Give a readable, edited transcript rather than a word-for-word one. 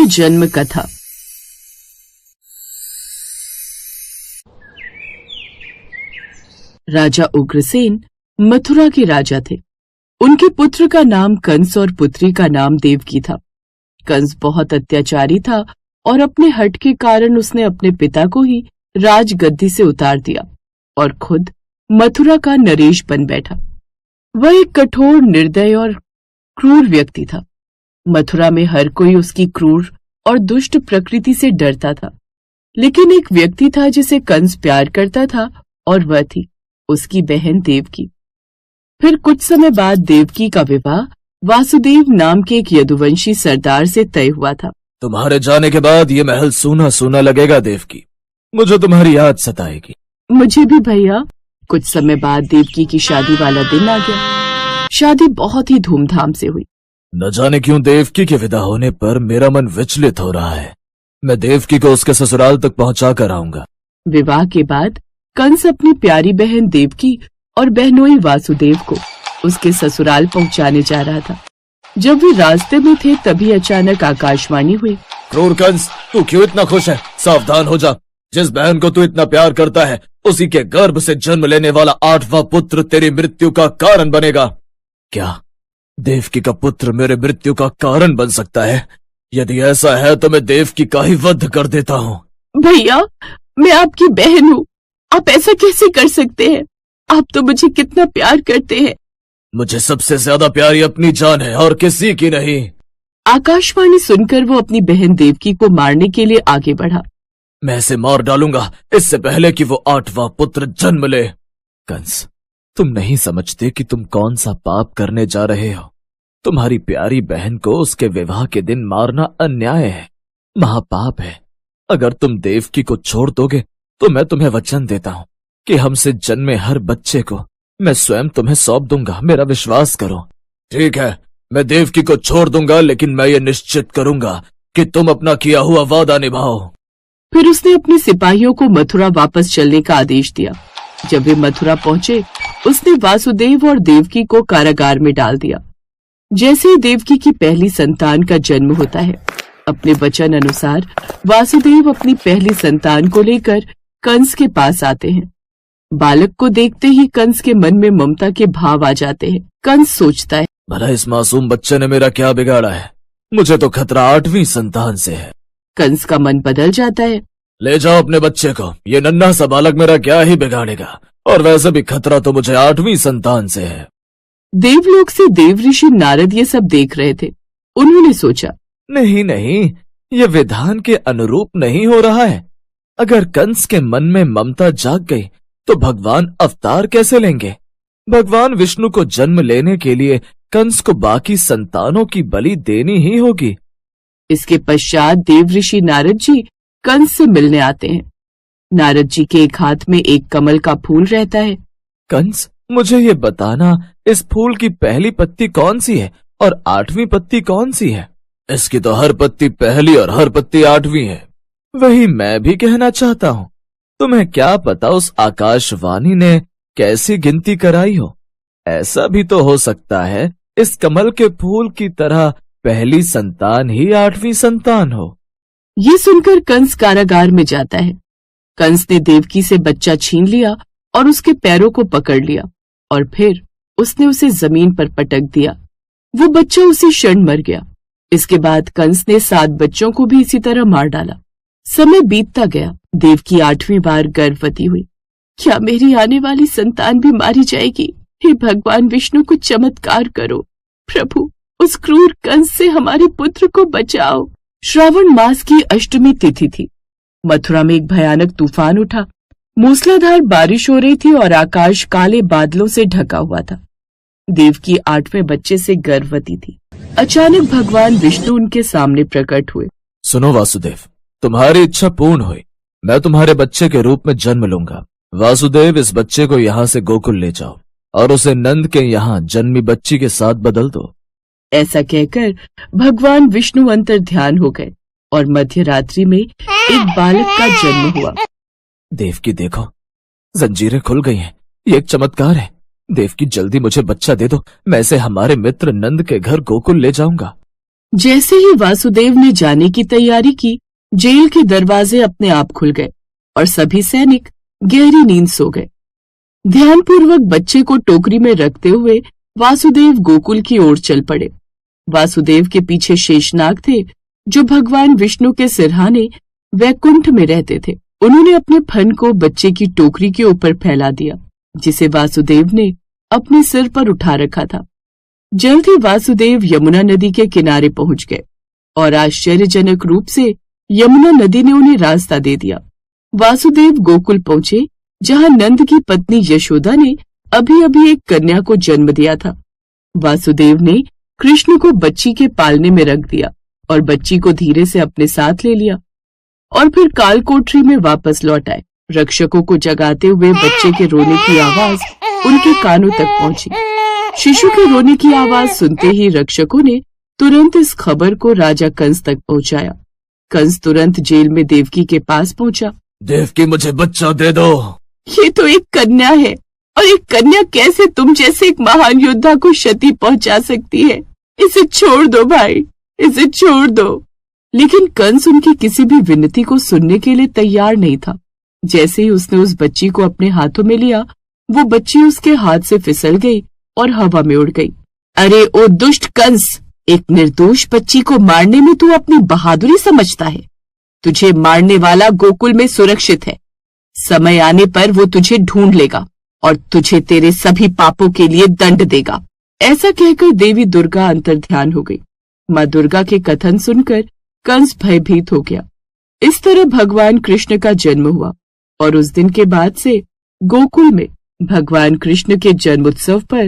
जन्म कथा। राजा उग्रसेन मथुरा के राजा थे। उनके पुत्र का नाम कंस और पुत्री का नाम देवकी था। कंस बहुत अत्याचारी था और अपने हठ के कारण उसने अपने पिता को ही राजगद्दी से उतार दिया और खुद मथुरा का नरेश बन बैठा। वह एक कठोर, निर्दय और क्रूर व्यक्ति था। मथुरा में हर कोई उसकी क्रूर और दुष्ट प्रकृति से डरता था। लेकिन एक व्यक्ति था जिसे कंस प्यार करता था और वह थी उसकी बहन देवकी। फिर कुछ समय बाद देवकी का विवाह वासुदेव नाम के एक यदुवंशी सरदार से तय हुआ था। तुम्हारे जाने के बाद ये महल सूना सूना लगेगा देवकी। मुझे तुम्हारी याद सताएगी। मुझे भी भैया। कुछ समय बाद देवकी की शादी वाला दिन आ गया। शादी बहुत ही धूमधाम से हुई। न जाने क्यों देवकी के विदा होने पर मेरा मन विचलित हो रहा है। मैं देवकी को उसके ससुराल तक पहुंचा कर आऊंगा। विवाह के बाद कंस अपनी प्यारी बहन देवकी और बहनोई वासुदेव को उसके ससुराल पहुंचाने जा रहा था। जब वे रास्ते में थे तभी अचानक आकाशवाणी हुई। क्रूर कंस, तू क्यों इतना खुश है? सावधान हो जा। जिस बहन को तू इतना प्यार करता है उसी के गर्भ से जन्म लेने वाला 8वां पुत्र तेरी मृत्यु का कारण बनेगा। क्या देवकी का पुत्र मेरे मृत्यु का कारण बन सकता है? यदि ऐसा है तो मैं देवकी का ही वध कर देता हूँ। भैया, मैं आपकी बहन हूँ। आप ऐसा कैसे कर सकते हैं? आप तो मुझे कितना प्यार करते हैं। मुझे सबसे ज्यादा प्यारी अपनी जान है और किसी की नहीं। आकाशवाणी सुनकर वो अपनी बहन देवकी को मारने के लिए आगे बढ़ा। मैं इसे मार डालूंगा इससे पहले कि वो 8वां पुत्र जन्म ले। कंस, तुम नहीं समझते कि तुम कौन सा पाप करने जा रहे हो। तुम्हारी प्यारी बहन को उसके विवाह के दिन मारना अन्याय है, महापाप है। अगर तुम देवकी को छोड़ दोगे तो मैं तुम्हें वचन देता हूँ कि हमसे जन्मे हर बच्चे को मैं स्वयं तुम्हें सौंप दूंगा। मेरा विश्वास करो। ठीक है, मैं देवकी को छोड़ दूंगा, लेकिन मैं ये निश्चित करूंगा कि तुम अपना किया हुआ वादा निभाओ। फिर उसने अपने सिपाहियों को मथुरा वापस चलने का आदेश दिया। जब वे मथुरा पहुंचे उसने वासुदेव और देवकी को कारागार में डाल दिया। जैसे ही देवकी की पहली संतान का जन्म होता है, अपने वचन अनुसार वासुदेव अपनी पहली संतान को लेकर कंस के पास आते हैं। बालक को देखते ही कंस के मन में ममता के भाव आ जाते हैं। कंस सोचता है, भला इस मासूम बच्चे ने मेरा क्या बिगाड़ा है? मुझे तो खतरा 8वीं संतान से है। कंस का मन बदल जाता है। ले जाओ अपने बच्चे को, ये नन्हा सा बालक मेरा क्या ही बिगाड़ेगा, और वैसे भी खतरा तो मुझे 8वीं संतान से है। देवलोक से देव ऋषि नारद ये सब देख रहे थे। उन्होंने सोचा, नहीं नहीं, ये विधान के अनुरूप नहीं हो रहा है। अगर कंस के मन में ममता जाग गई तो भगवान अवतार कैसे लेंगे? भगवान विष्णु को जन्म लेने के लिए कंस को बाकी संतानों की बलि देनी ही होगी। इसके पश्चात देव ऋषि नारद जी कंस से मिलने आते हैं। नारद जी के एक हाथ में एक कमल का फूल रहता है। कंस, मुझे ये बताना, इस फूल की पहली पत्ती कौन सी है और 8वीं पत्ती कौन सी है? इसकी तो हर पत्ती पहली और हर पत्ती 8वीं है। वही मैं भी कहना चाहता हूँ। तुम्हें क्या पता उस आकाशवाणी ने कैसी गिनती कराई हो? ऐसा भी तो हो सकता है इस कमल के फूल की तरह पहली संतान ही 8वीं संतान हो। ये सुनकर कंस कारागार में जाता है। कंस ने देवकी से बच्चा छीन लिया और उसके पैरों को पकड़ लिया और फिर उसने उसे जमीन पर पटक दिया। वो बच्चा उसी क्षण मर गया। इसके बाद कंस ने 7 बच्चों को भी इसी तरह मार डाला। समय बीतता गया। देवकी 8वीं बार गर्भवती हुई। क्या मेरी आने वाली संतान भी मारी जाएगी? हे भगवान विष्णु, कुछ चमत्कार करो। प्रभु, उस क्रूर कंस से हमारे पुत्र को बचाओ। श्रावण मास की अष्टमी तिथि थी। मथुरा में एक भयानक तूफान उठा। मूसलाधार बारिश हो रही थी और आकाश काले बादलों से ढका हुआ था। देवकी 8वें बच्चे से गर्भवती थी। अचानक भगवान विष्णु उनके सामने प्रकट हुए। सुनो वासुदेव, तुम्हारी इच्छा पूर्ण हुई। मैं तुम्हारे बच्चे के रूप में जन्म लूंगा। वासुदेव, इस बच्चे को यहाँ से गोकुल ले जाओ और उसे नंद के यहाँ जन्मी बच्ची के साथ बदल दो। ऐसा कहकर भगवान विष्णु अंतर ध्यान हो गए और मध्य रात्रि में एक बालक का जन्म हुआ। देवकी, देखो, जंजीरें खुल गई हैं। ये एक चमत्कार है। देवकी, जल्दी मुझे बच्चा दे दो। मैं इसे हमारे मित्र नंद के घर गोकुल ले जाऊंगा। जैसे ही वासुदेव ने जाने की तैयारी की, जेल के दरवाजे अपने आप खुल गए और सभी सैनिक गहरी नींद सो गए। ध्यानपूर्वक बच्चे को टोकरी में रखते हुए वासुदेव गोकुल की ओर चल पड़े। वासुदेव के पीछे शेषनाग थे, जो भगवान विष्णु के सिरहाने वैकुंठ में रहते थे। उन्होंने अपने फन को बच्चे की टोकरी के ऊपर फैला दिया, जिसे वासुदेव ने अपने सिर पर उठा रखा था। जल्द ही वासुदेव यमुना नदी के किनारे पहुंच गए और आश्चर्यजनक रूप से यमुना नदी ने उन्हें रास्ता दे दिया। वासुदेव गोकुल पहुंचे, जहां नंद की पत्नी यशोदा ने अभी अभी एक कन्या को जन्म दिया था। वासुदेव ने कृष्ण को बच्ची के पालने में रख दिया और बच्ची को धीरे से अपने साथ ले लिया और फिर कालकोठरी में वापस लौट आए। रक्षकों को जगाते हुए बच्चे के रोने की आवाज उनके कानों तक पहुंची। शिशु के रोने की आवाज सुनते ही रक्षकों ने तुरंत इस खबर को राजा कंस तक पहुंचाया। कंस तुरंत जेल में देवकी के पास पहुंचा। देवकी, मुझे बच्चा दे दो। ये तो एक कन्या है, और एक कन्या कैसे तुम जैसे एक महान योद्धा को क्षति पहुंचा सकती है? इसे छोड़ दो भाई, इसे छोड़ दो। लेकिन कंस उनकी किसी भी विनती को सुनने के लिए तैयार नहीं था। जैसे ही उसने उस बच्ची को अपने हाथों में लिया, वो बच्ची उसके हाथ से फिसल गई और हवा में उड़ गई। अरे ओ दुष्ट कंस, एक निर्दोष बच्ची को मारने में तू अपनी बहादुरी समझता है? तुझे मारने वाला गोकुल में सुरक्षित है। समय आने पर वो तुझे ढूंढ लेगा और तुझे तेरे सभी पापों के लिए दंड देगा। ऐसा कहकर देवी दुर्गा अंतर्ध्यान हो गई। माँ दुर्गा के कथन सुनकर कंस भयभीत हो गया। इस तरह भगवान कृष्ण का जन्म हुआ और उस दिन के बाद से गोकुल में भगवान कृष्ण के जन्मोत्सव पर